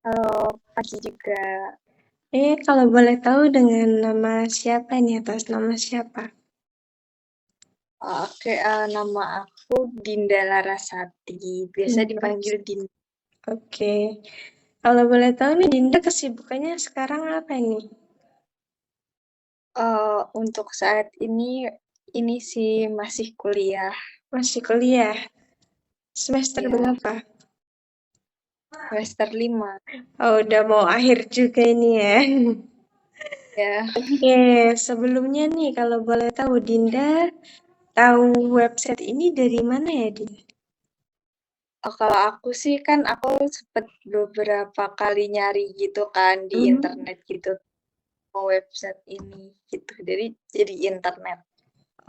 Halo, pagi juga. Kalau boleh tahu dengan nama siapa nih, atas nama siapa? Oke, nama aku Dinda Larasati. Biasa Dinda. dipanggil Dinda. Oke. Kalau boleh tahu nih, Dinda kesibukannya sekarang apa nih? Untuk saat ini sih masih kuliah. Masih kuliah? Semester Ya, berapa? semester 5. Oh, udah mau akhir juga ini ya. Ya, Oke, sebelumnya nih, kalau boleh tahu, Dinda tahu website ini dari mana ya, Din? kalau aku sih kan aku sempet beberapa kali nyari gitu kan di Hmm. internet gitu, website ini gitu. Jadi internet.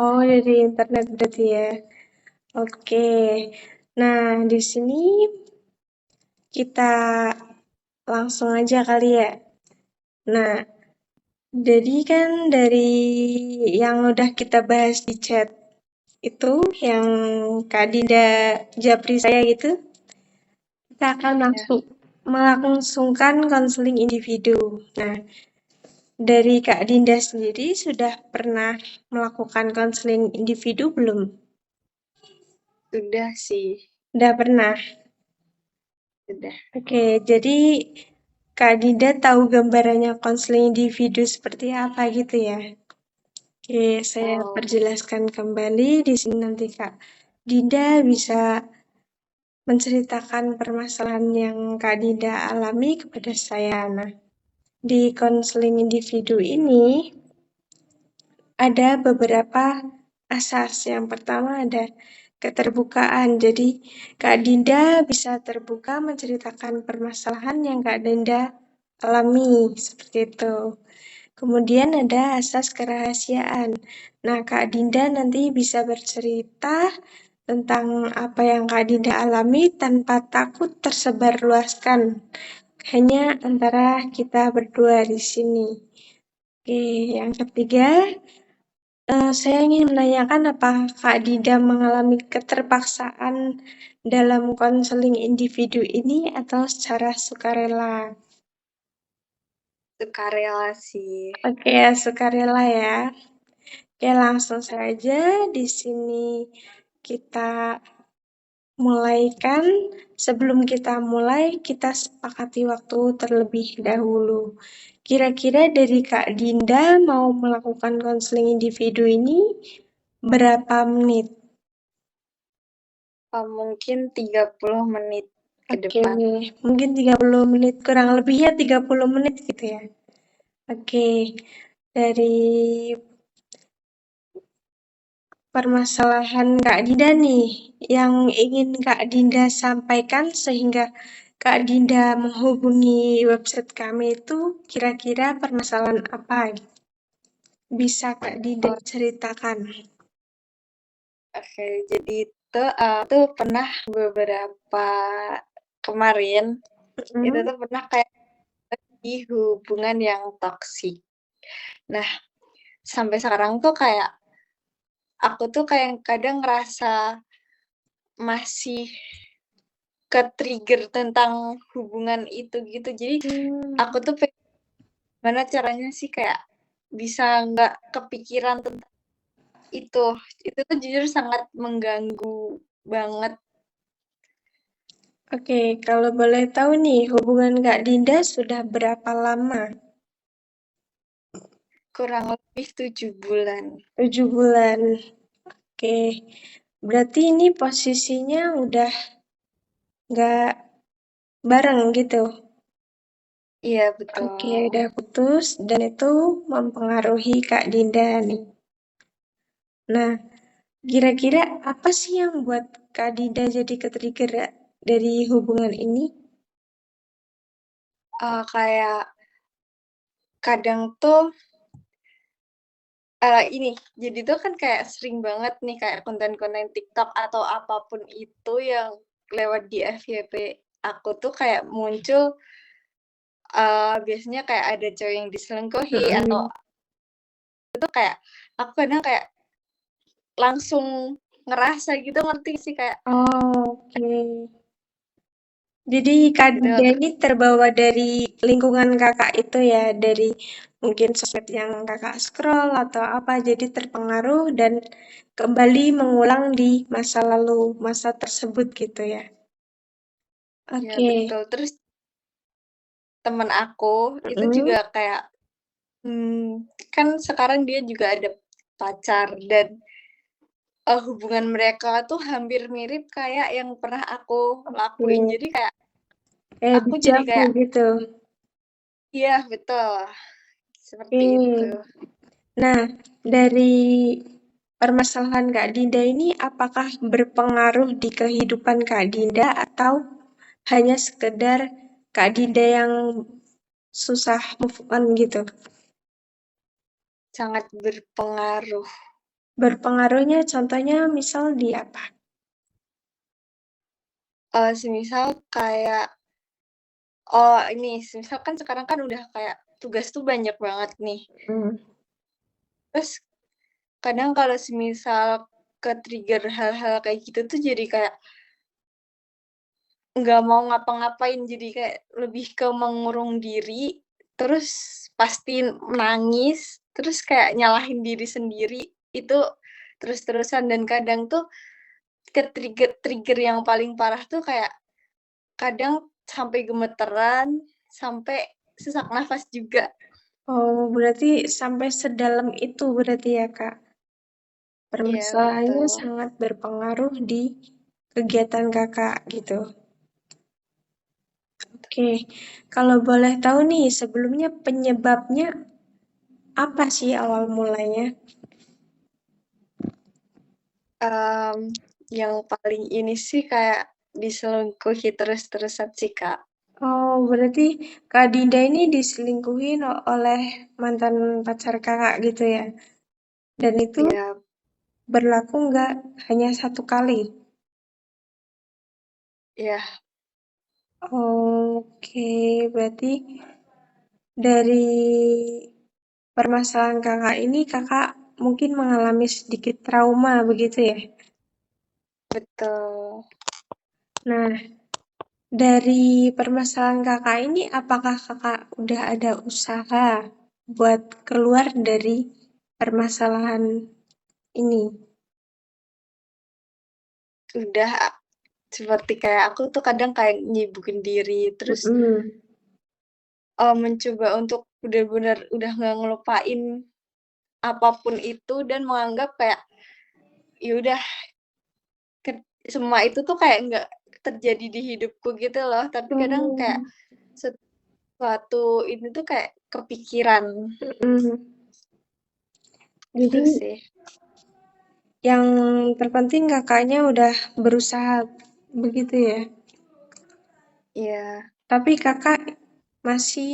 Oh, dari internet berarti ya. Oke. Nah, di sini kita langsung aja kali ya. Nah, jadi kan dari yang udah kita bahas di chat itu, yang Kak Dinda japri saya gitu, kita akan Ya, langsung melangsungkan konseling individu. Nah, dari Kak Dinda sendiri sudah pernah melakukan konseling individu belum? sudah sih, Udah pernah. sudah. Oke, jadi Kak Dinda tahu gambarannya konseling individu seperti apa gitu ya? Oke, saya Oh, perjelaskan kembali di sini nanti Kak Dinda bisa menceritakan permasalahan yang Kak Dinda alami kepada saya. Nah, di konseling individu ini ada beberapa asas. Yang pertama ada keterbukaan. Jadi, Kak Dinda bisa terbuka menceritakan permasalahan yang Kak Dinda alami, seperti itu. Kemudian ada asas kerahasiaan. Nah, Kak Dinda nanti bisa bercerita tentang apa yang Kak Dinda alami tanpa takut tersebarluaskan. Hanya antara kita berdua di sini. Oke, yang ketiga, saya ingin menanyakan apa Kak Dinda mengalami keterpaksaan dalam konseling individu ini atau secara sukarela? sukarela sih. Oke, sukarela ya. Oke, langsung saja di sini kita mulaikan. Sebelum kita mulai, kita sepakati waktu terlebih dahulu. Kira-kira dari Kak Dinda mau melakukan konseling individu ini berapa menit? Mungkin 30 menit ke Oke, depan. mungkin 30 menit, kurang lebihnya 30 menit gitu ya. Oke, dari permasalahan Kak Dinda nih, yang ingin Kak Dinda sampaikan sehingga Kak Dinda menghubungi website kami itu kira-kira permasalahan apa? Bisa Kak Dinda Oh, ceritakan? oke, jadi tuh pernah beberapa kemarin itu Mm. tuh pernah kayak di hubungan yang toksik. Nah, sampai sekarang tuh kayak aku tuh kayak kadang ngerasa masih ke-trigger tentang hubungan itu gitu. Jadi aku Hmm, tuh gimana caranya sih kayak bisa nggak kepikiran tentang itu. Itu tuh jujur sangat mengganggu banget. oke, kalau boleh tahu nih, hubungan Kak Dinda sudah berapa lama? Kurang lebih 7 bulan. 7 bulan. Oke, berarti ini posisinya udah nggak bareng gitu. Iya, betul. Oke, udah putus dan itu mempengaruhi Kak Dinda nih. Nah, kira-kira apa sih yang buat Kak Dinda jadi ke-trigger dari hubungan ini? Kayak kadang tuh ini, jadi tuh kan kayak sering banget nih kayak konten-konten TikTok atau apapun itu yang lewat di FYP aku tuh kayak muncul, biasanya kayak ada cewek yang diselingkuhi atau Mm-mm. itu kayak aku kadang kayak langsung ngerasa gitu, ngerti sih kayak Oh, oke. Jadi Kak Itu Dinda ini terbawa dari lingkungan kakak itu ya, dari mungkin sosmed yang kakak scroll atau apa, jadi terpengaruh dan kembali mengulang di masa lalu, masa tersebut gitu ya. ya Oke. betul. Terus temen aku itu Mm-mm. juga kayak kan sekarang dia juga ada pacar dan hubungan mereka tuh hampir mirip kayak yang pernah aku lakuin. Oke. Jadi kayak Kayak aku jadi dejavu kayak, gitu. iya betul, seperti itu. Oke. Nah, dari permasalahan Kak Dinda ini apakah berpengaruh di kehidupan Kak Dinda atau hanya sekedar Kak Dinda yang susah move on gitu? Sangat berpengaruh. Berpengaruhnya contohnya misal di apa? Semisal kayak, oh ini, semisal kan sekarang kan udah kayak tugas tuh banyak banget nih. Hmm. Terus kadang kalau semisal ke-trigger hal-hal kayak gitu tuh jadi kayak nggak mau ngapa-ngapain, jadi kayak lebih ke mengurung diri, terus pasti nangis, terus kayak nyalahin diri sendiri, itu terus-terusan dan kadang tuh ke-trigger yang paling parah tuh kayak kadang sampai gemeteran, sampai sesak nafas juga. Oh, berarti sampai sedalam itu berarti ya, Kak. Iya, Permasalahannya betul. sangat berpengaruh di kegiatan Kakak gitu. Oke, kalau boleh tahu nih, sebelumnya penyebabnya apa sih awal mulanya? Mmm, yang paling ini sih kayak diselingkuhi terus-terusan sih, Kak. Oh, berarti Kak Dinda ini diselingkuhin oleh mantan pacar kakak gitu ya? Dan itu Iya, berlaku nggak hanya satu kali? iya, Oke, berarti dari permasalahan kakak ini kakak mungkin mengalami sedikit trauma begitu ya? betul. Nah, dari permasalahan kakak ini apakah kakak udah ada usaha buat keluar dari permasalahan ini? Udah seperti kayak aku tuh kadang kayak nyibukin diri, terus, Mhm. mencoba untuk bener-bener udah nggak ngelupain apapun itu dan menganggap kayak, ya udah semua itu tuh kayak nggak terjadi di hidupku gitu loh, tapi kadang kayak Hmm, sesuatu ini tuh kayak kepikiran, mhm. Jadi itu sih. yang terpenting kakaknya udah berusaha begitu ya. Iya, Tapi kakak masih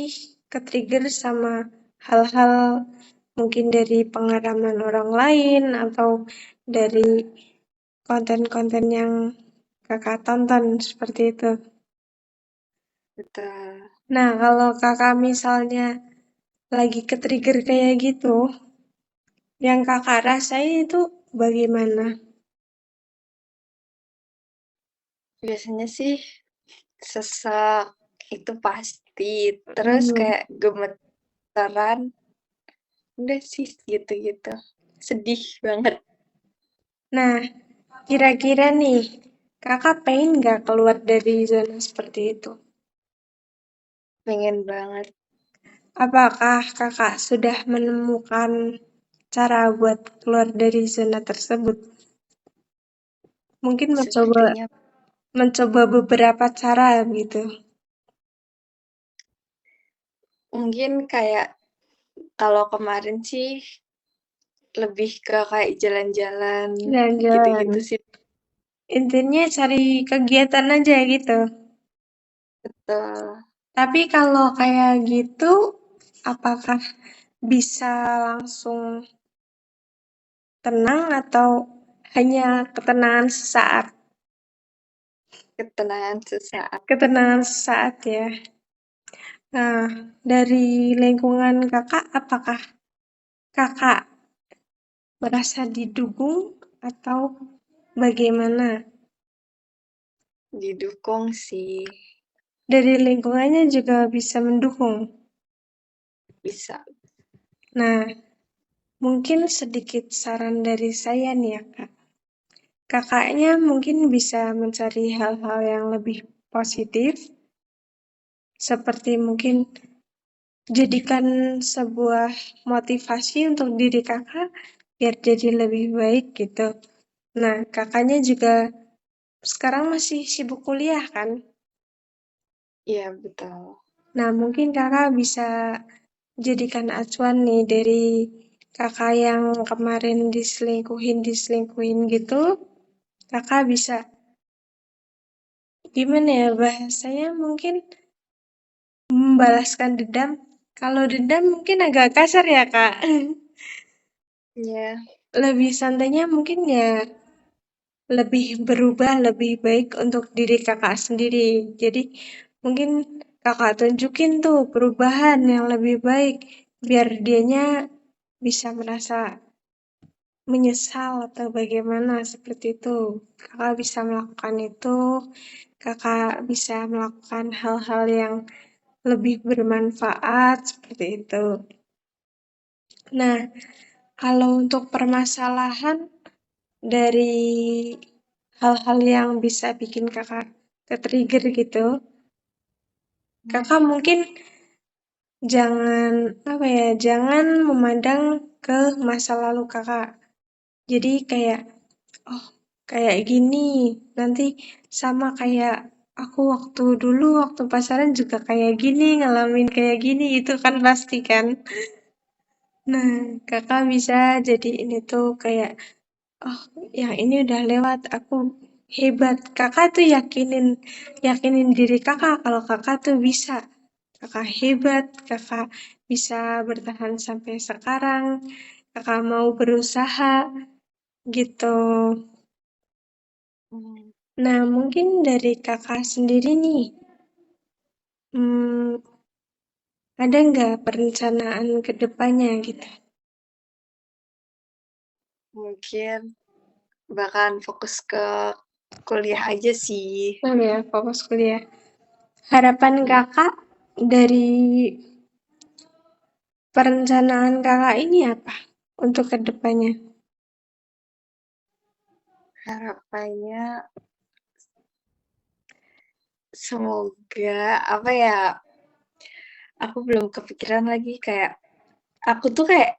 ke-trigger sama hal-hal mungkin dari pengalaman orang lain atau dari konten-konten yang kakak tonton seperti itu. betul. Nah, kalau kakak misalnya lagi ke-trigger kayak gitu, yang kakak rasain itu bagaimana? Biasanya sih sesak, itu pasti, terus Hmm. kayak gemeteran, udah sih gitu-gitu. Sedih banget, Nah, kira-kira nih, kakak pengen nggak keluar dari zona seperti itu? pengen banget. Apakah kakak sudah menemukan cara buat keluar dari zona tersebut? Mungkin mencoba Sepertinya mencoba beberapa cara gitu. mungkin kayak kalau kemarin sih lebih ke kayak jalan-jalan, Jalan-jalan. gitu-gitu sih, Intinya cari kegiatan aja gitu. betul. Tapi kalau kayak gitu, apakah bisa langsung tenang atau hanya ketenangan sesaat? Ketenangan sesaat. Ketenangan sesaat ya. Nah, dari lingkungan kakak, apakah kakak merasa didukung atau bagaimana? Didukung sih. dari lingkungannya juga bisa mendukung. Bisa. Nah, mungkin sedikit saran dari saya nih ya, Kak. Kakaknya mungkin bisa mencari hal-hal yang lebih positif, seperti mungkin jadikan sebuah motivasi untuk diri kakak biar jadi lebih baik gitu. Nah, kakaknya juga sekarang masih sibuk kuliah kan? Iya, betul. Nah, mungkin kakak bisa jadikan acuan nih dari kakak yang kemarin diselingkuhin gitu. Kakak bisa, gimana ya bahasanya mungkin membalaskan dendam. Kalau dendam mungkin agak kasar ya, Kak. Iya. Lebih santainya mungkin ya lebih berubah, lebih baik untuk diri kakak sendiri. Jadi mungkin kakak tunjukin tuh perubahan yang lebih baik biar dianya bisa merasa menyesal atau bagaimana seperti itu. Kakak bisa melakukan itu, kakak bisa melakukan hal-hal yang lebih bermanfaat seperti itu. Nah, kalau untuk permasalahan dari hal-hal yang bisa bikin kakak ke-trigger gitu, kakak mungkin jangan apa ya, jangan memandang ke masa lalu kakak. Jadi kayak, oh kayak gini, nanti sama kayak aku waktu dulu waktu pacaran juga kayak gini, ngalamin kayak gini, itu kan pasti kan. Nah, kakak bisa jadi ini tuh kayak oh, yang ini udah lewat, aku hebat. Kakak tuh yakinin diri kakak kalau kakak tuh bisa. Kakak hebat, kakak bisa bertahan sampai sekarang, kakak mau berusaha, gitu. Hmm, Nah, mungkin dari kakak sendiri nih, hmm, ada nggak perencanaan ke depannya gitu? mungkin bahkan fokus ke kuliah aja sih. Oh ya, fokus kuliah. Harapan kakak dari perencanaan kakak ini apa untuk kedepannya? Harapannya semoga apa ya? Aku belum kepikiran lagi kayak aku tuh kayak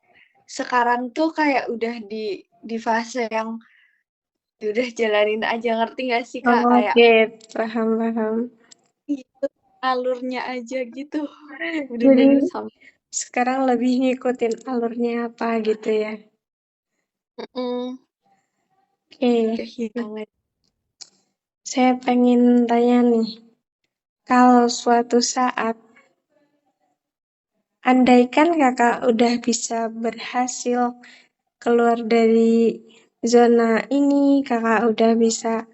sekarang tuh kayak udah di fase yang ya udah jalanin aja, ngerti gak sih Kak? Kayak Oke, paham, paham. ikut alurnya aja gitu. Jadi Bener-bener sama. sekarang lebih ngikutin alurnya apa gitu ya. Mm-mm, Oke, nah, kehilangan. saya pengen tanya nih, kalau suatu saat, andaikan kakak udah bisa berhasil keluar dari zona ini, kakak udah bisa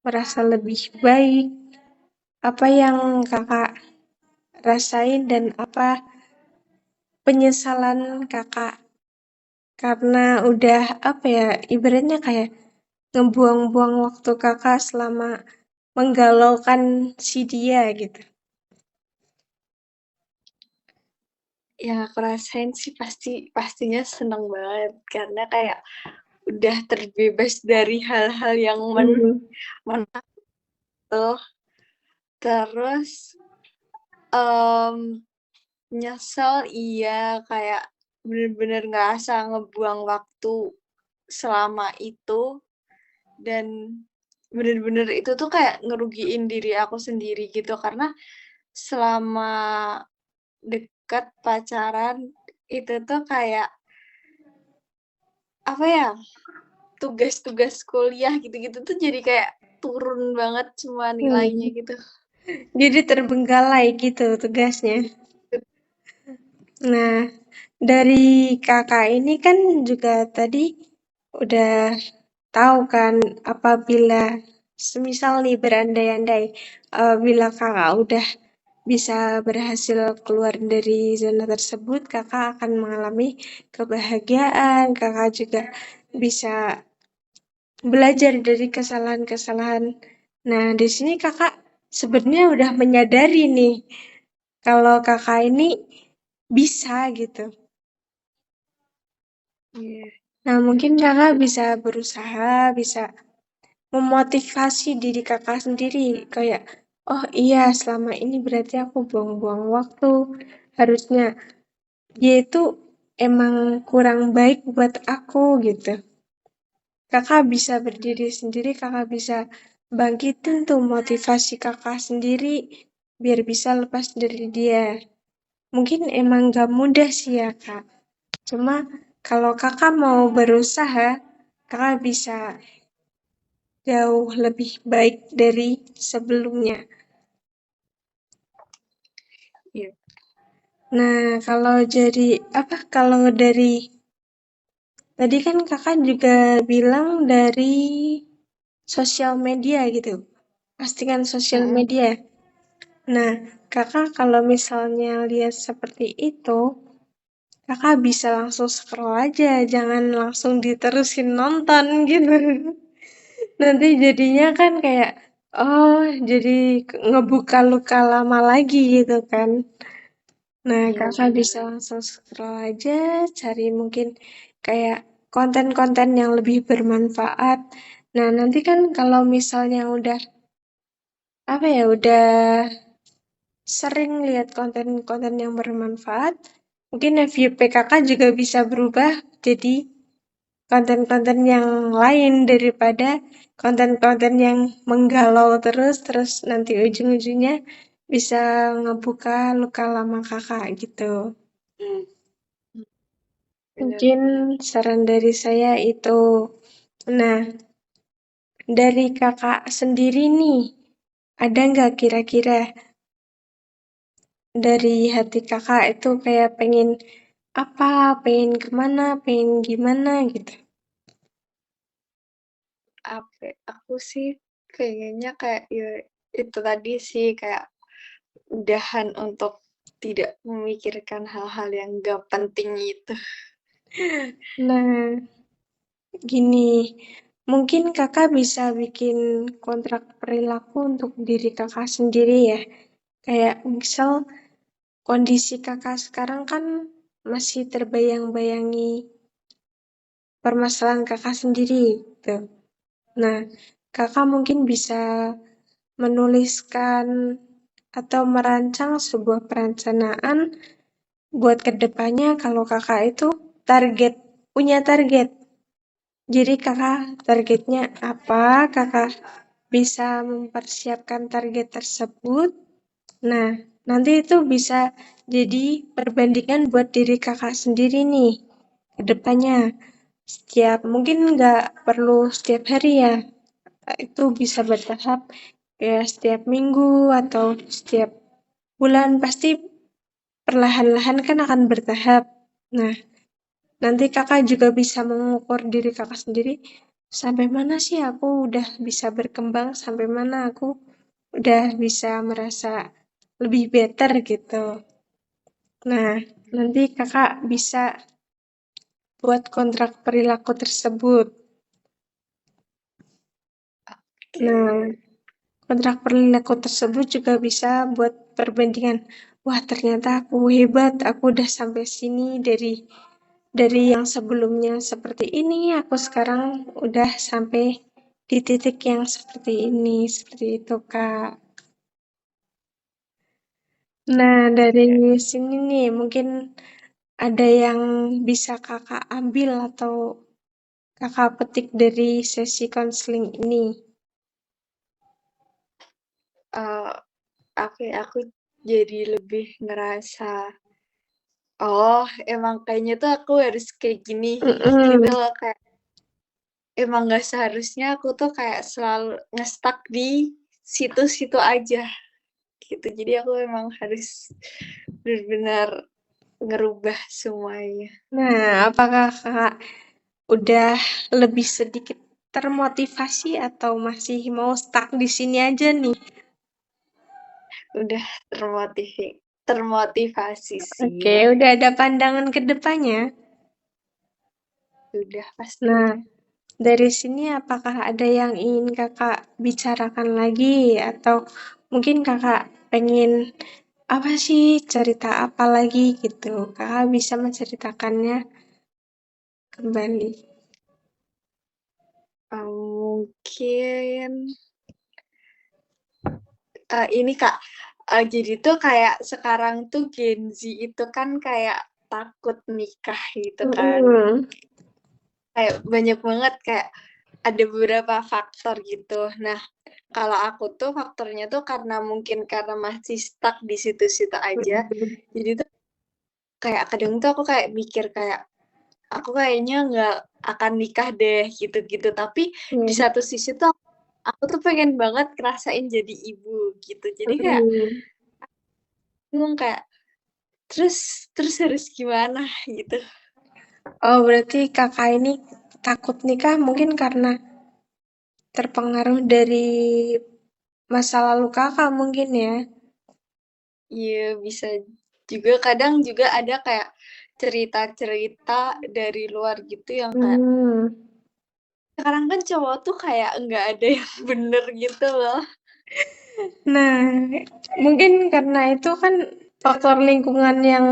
merasa lebih baik, apa yang kakak rasain dan apa penyesalan kakak karena udah apa ya, ibaratnya kayak ngebuang-buang waktu kakak selama menggalaukan si dia gitu. Yang aku rasain sih pastinya seneng banget karena kayak udah terbebas dari hal-hal yang Mhm. tuh. Terus em, nyesel iya kayak bener-bener ngerasa ngebuang waktu selama itu dan bener-bener itu tuh kayak ngerugiin diri aku sendiri gitu karena selama dekat pacaran itu tuh kayak apa ya tugas-tugas kuliah gitu-gitu tuh jadi kayak turun banget semua nilainya Hmm. gitu. Jadi terbengkalai gitu tugasnya. Nah, dari kakak ini kan juga tadi udah tahu kan apabila semisal nih berandai-andai bila kakak udah bisa berhasil keluar dari zona tersebut, kakak akan mengalami kebahagiaan, kakak juga bisa belajar dari kesalahan-kesalahan. Nah, di sini kakak sebenarnya udah menyadari nih kalau kakak ini bisa gitu. Iya. Nah, mungkin kakak bisa berusaha, bisa memotivasi diri kakak sendiri. Kayak, oh iya selama ini berarti aku buang-buang waktu. Harusnya dia itu emang kurang baik buat aku gitu. Kakak bisa berdiri sendiri, kakak bisa bangkitin tuh motivasi kakak sendiri biar bisa lepas dari dia. Mungkin emang gak mudah sih ya kak. Cuma kalau kakak mau berusaha, kakak bisa jauh lebih baik dari sebelumnya. Iya. Nah, kalau jadi apa? Kalau dari tadi kan kakak juga bilang dari sosial media gitu, postingan sosial Mm-mm. media. Nah, kakak kalau misalnya lihat seperti itu, kakak bisa langsung scroll aja, jangan langsung diterusin nonton gitu. Nanti jadinya kan kayak, oh jadi ngebuka luka lama lagi gitu kan. Nah, Iya kakak benar. bisa langsung scroll aja, cari mungkin kayak konten-konten yang lebih bermanfaat. Nah, nanti kan kalau misalnya udah, apa ya, udah sering lihat konten-konten yang bermanfaat, mungkin FYP kakak juga bisa berubah jadi konten-konten yang lain daripada konten-konten yang menggalau terus nanti ujung-ujungnya bisa ngebuka luka lama kakak gitu. Benar. Mungkin saran dari saya itu. Nah, dari kakak sendiri nih, ada nggak kira-kira dari hati kakak itu kayak pengen apa, pengen kemana, pengen gimana gitu? Apa ya, aku sih kayaknya kayak ya itu tadi sih kayak udahan untuk tidak memikirkan hal-hal yang gak penting itu. Nah, gini, mungkin kakak bisa bikin kontrak perilaku untuk diri kakak sendiri ya. Kayak misal kondisi kakak sekarang kan masih terbayang-bayangi permasalahan kakak sendiri gitu. Nah, kakak mungkin bisa menuliskan atau merancang sebuah perencanaan buat kedepannya kalau kakak itu punya target. Jadi kakak targetnya apa, kakak bisa mempersiapkan target tersebut. Nah, nanti itu bisa jadi perbandingan buat diri kakak sendiri nih ke depannya. Mungkin nggak perlu setiap hari ya, itu bisa bertahap ya setiap minggu atau setiap bulan pasti perlahan-lahan kan akan bertahap. Nah, nanti kakak juga bisa mengukur diri kakak sendiri sampai mana sih aku udah bisa berkembang, sampai mana aku udah bisa merasa lebih better gitu. Nah, nanti kakak bisa buat kontrak perilaku tersebut. Nah, Oke. kontrak perilaku tersebut juga bisa buat perbandingan. Wah, ternyata aku hebat, aku udah sampai sini dari yang sebelumnya seperti ini, aku sekarang udah sampai di titik yang seperti ini, seperti itu, Kak. Nah, dari Iya. sini nih, mungkin ada yang bisa Kakak ambil atau Kakak petik dari sesi konseling ini. Eh, aku jadi lebih ngerasa oh emang kayaknya tuh aku harus kayak gini gitu Mm-mm. loh kayak emang gak seharusnya aku tuh kayak selalu ngestak di situ-situ aja gitu jadi aku emang harus benar-benar ngerubah semuanya. Nah, apakah Kakak udah lebih sedikit termotivasi atau masih mau stuck di sini aja nih? Udah termotivasi sih. Oke, udah ada pandangan ke depannya. Udah Nah, pastinya. dari sini apakah ada yang ingin Kakak bicarakan lagi atau Mungkin kakak pengen apa sih, cerita apa lagi gitu. Kakak bisa menceritakannya kembali. Mungkin ini Kak, jadi tuh kayak sekarang tuh Gen Z itu kan kayak takut nikah gitu kan. Mhm. Kayak banyak banget kayak ada beberapa faktor gitu. Nah, kalau aku tuh faktornya tuh karena mungkin karena masih stuck di situ-situ aja. Mhm. Jadi tuh kayak kadang tuh aku kayak mikir kayak aku kayaknya nggak akan nikah deh gitu-gitu. Tapi di Iya. satu sisi tuh aku tuh pengen banget ngerasain jadi ibu gitu. Jadi kayak Mhm. bingung kayak terus terus harus gimana gitu. Oh, berarti kakak ini takut nikah mungkin karena terpengaruh dari masa lalu kakak mungkin ya? Iya bisa juga kadang juga ada kayak cerita-cerita dari luar gitu yang kayak Hmm. sekarang kan cowok tuh kayak nggak ada yang bener gitu loh. Nah, mungkin karena itu kan faktor lingkungan yang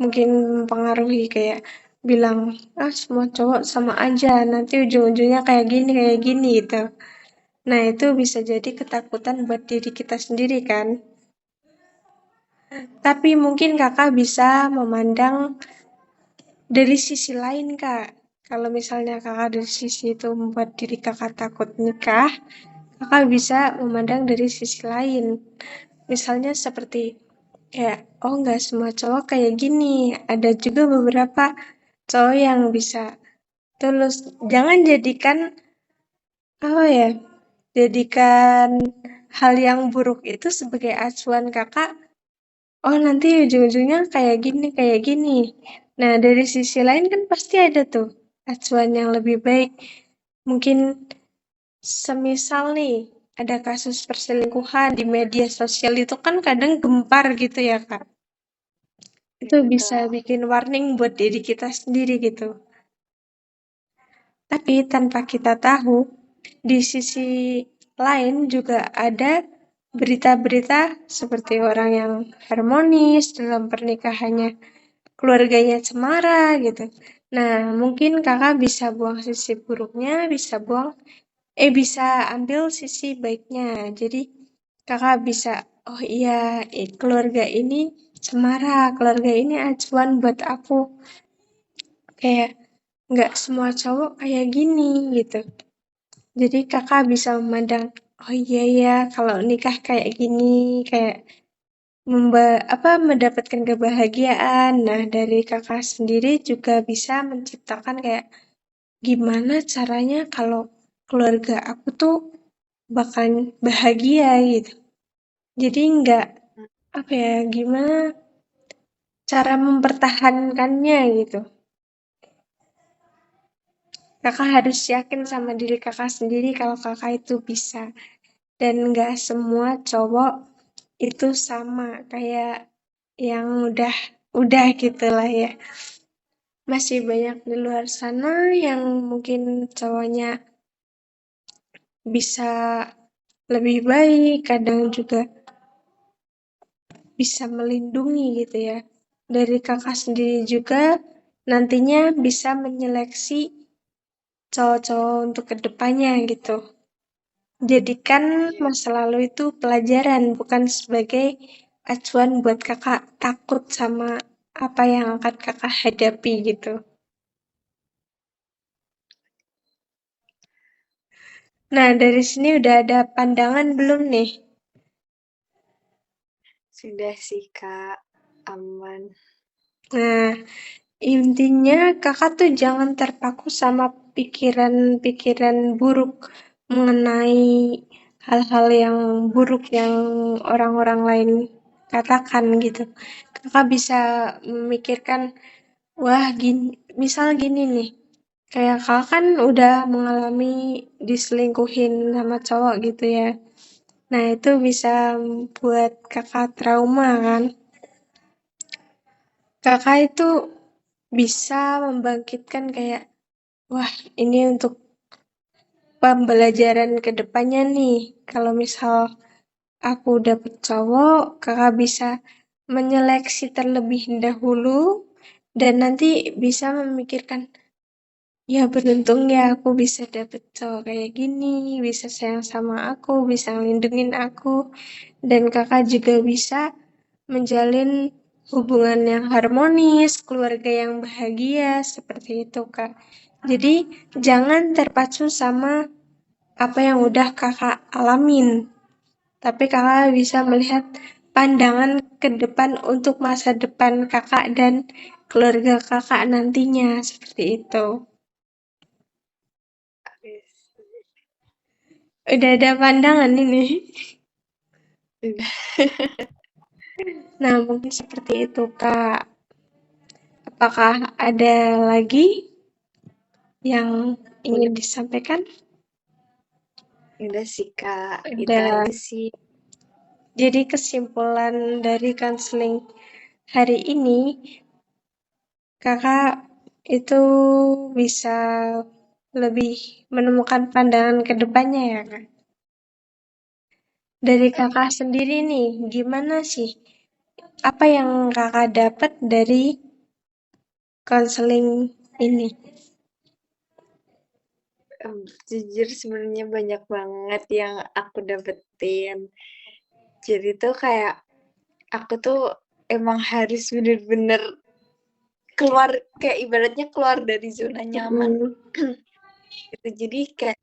mungkin mempengaruhi kayak bilang, ah semua cowok sama aja, nanti ujung-ujungnya kayak gini gitu. Nah, itu bisa jadi ketakutan buat diri kita sendiri kan. Tapi mungkin kakak bisa memandang dari sisi lain, Kak. Kalau misalnya kakak dari sisi itu membuat diri kakak takut nikah, kakak bisa memandang dari sisi lain. Misalnya seperti kayak, oh nggak semua cowok kayak gini. Ada juga beberapa cowok yang bisa tulus. Jangan jadikan, apa ya, jadikan hal yang buruk itu sebagai acuan kakak. Oh nanti ujung-ujungnya kayak gini, kayak gini. Nah dari sisi lain kan pasti ada tuh acuan yang lebih baik. Mungkin semisal nih, ada kasus perselingkuhan di media sosial itu kan kadang gempar gitu ya Kak. Ya, Itu bisa betul. bikin warning buat diri kita sendiri gitu. Tapi tanpa kita tahu, di sisi lain juga ada berita-berita seperti orang yang harmonis dalam pernikahannya, keluarganya cemara gitu. Nah, mungkin kakak bisa buang sisi buruknya, bisa ambil sisi baiknya. Jadi kakak bisa, oh iya, keluarga ini cemara, keluarga ini acuan buat aku. Kayak nggak semua cowok kayak gini gitu. Jadi kakak bisa memandang, oh iya ya, kalau nikah kayak gini, kayak mendapatkan kebahagiaan. Nah, dari kakak sendiri juga bisa menciptakan kayak gimana caranya kalau keluarga aku tuh bakal bahagia gitu. Jadi nggak apa ya, gimana cara mempertahankannya gitu. Kakak harus yakin sama diri kakak sendiri kalau kakak itu bisa. Dan nggak semua cowok itu sama kayak yang udah gitu lah ya. Masih banyak di luar sana yang mungkin cowoknya bisa lebih baik, kadang juga bisa melindungi gitu ya. Dari kakak sendiri juga nantinya bisa menyeleksi cowok-cowok untuk kedepannya gitu. Jadikan Iya. masa lalu itu pelajaran, bukan sebagai acuan buat kakak takut sama apa yang akan kakak hadapi gitu. Nah, dari sini udah ada pandangan belum nih? Sudah sih Kak, aman. Nah, intinya kakak tuh jangan terpaku sama pikiran-pikiran buruk mengenai hal-hal yang buruk yang orang-orang lain katakan gitu. Kakak bisa memikirkan, wah gini, misal gini nih, kayak kakak kan udah mengalami diselingkuhin sama cowok gitu ya. Nah, itu bisa buat kakak trauma kan. Kakak itu bisa membangkitkan kayak, wah ini untuk pembelajaran ke depannya nih. Kalau misal aku dapet cowok, kakak bisa menyeleksi terlebih dahulu dan nanti bisa memikirkan, ya beruntung ya aku bisa dapet cowok kayak gini, bisa sayang sama aku, bisa ngelindungin aku, dan kakak juga bisa menjalin hubungan yang harmonis, keluarga yang bahagia, seperti itu, Kak. Jadi, jangan terpacu sama apa yang udah kakak alamin, tapi kakak bisa melihat pandangan ke depan untuk masa depan kakak dan keluarga kakak nantinya, seperti itu. Udah ada pandangan ini. Udah. Nah, mungkin seperti itu, Kak. Apakah ada lagi yang ingin disampaikan? Udah sih Kak, itu Udah. aja sih. Jadi kesimpulan dari konseling hari ini, kakak itu bisa lebih menemukan pandangan ke depannya ya, Kak. Dari kakak sendiri nih, gimana sih? Apa yang kakak dapat dari konseling ini? Jujur sebenarnya banyak banget yang aku dapetin. Jadi tuh kayak aku tuh emang harus bener-bener keluar, kayak ibaratnya keluar dari zona nyaman. Hmm. Gitu. Jadi kayak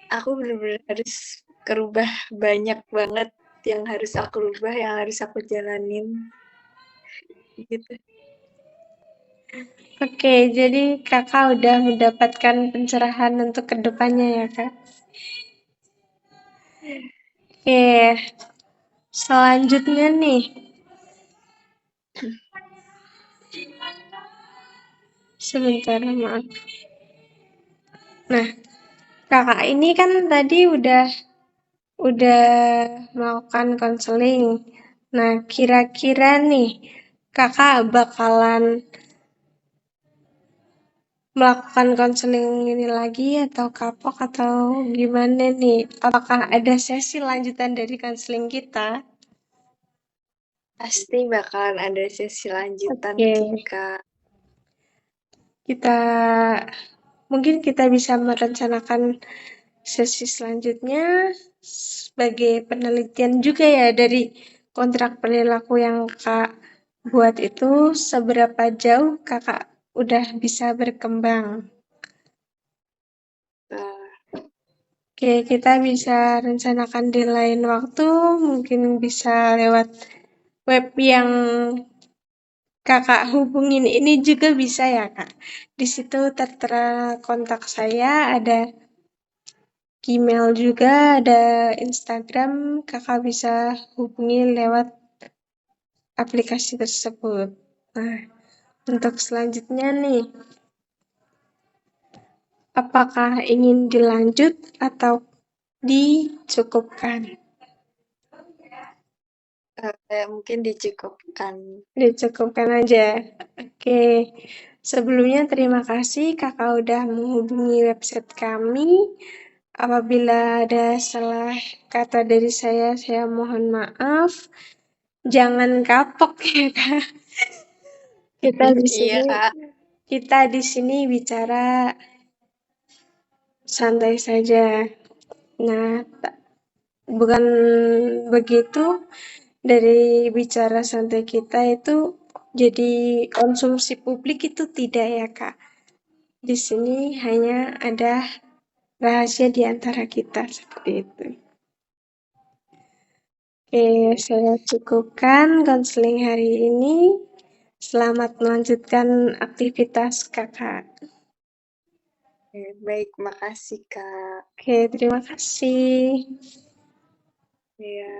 aku bener-bener harus kerubah banyak banget yang harus aku rubah, yang harus aku jalanin. Gitu. Oke, jadi kakak udah mendapatkan pencerahan untuk kedepannya ya, Kak? Oke, selanjutnya nih, sebentar, maaf. Nah, kakak ini kan tadi udah melakukan konseling. Nah, kira-kira nih, kakak bakalan melakukan konseling ini lagi atau kapok atau gimana nih? Apakah ada sesi lanjutan dari konseling kita? Pasti bakalan ada sesi lanjutan Oke, jika kita mungkin kita bisa merencanakan sesi selanjutnya sebagai penelitian juga ya dari kontrak perilaku yang Kak buat itu seberapa jauh Kakak udah bisa berkembang. Oke, kita bisa rencanakan di lain waktu, mungkin bisa lewat web yang Kakak hubungin ini juga bisa ya, Kak. Di situ tertera kontak saya, ada Gmail juga, ada Instagram, kakak bisa hubungi lewat aplikasi tersebut. Nah, untuk selanjutnya nih, apakah ingin dilanjut atau dicukupkan? mungkin dicukupkan. Dicukupkan aja. Oke, sebelumnya terima kasih kakak udah menghubungi website kami. Apabila ada salah kata dari saya mohon maaf. Jangan kapok ya, Kak. Kita di Iya sini Kak. kita di sini bicara santai saja. Nah, bukan begitu dari bicara santai kita itu jadi konsumsi publik itu tidak ya, Kak. Di sini hanya ada rahasia di antara kita seperti itu. Oke, saya cukupkan konseling hari ini. Selamat melanjutkan aktivitas kakak. Baik, makasih Kak. Oke, terima kasih. Iya.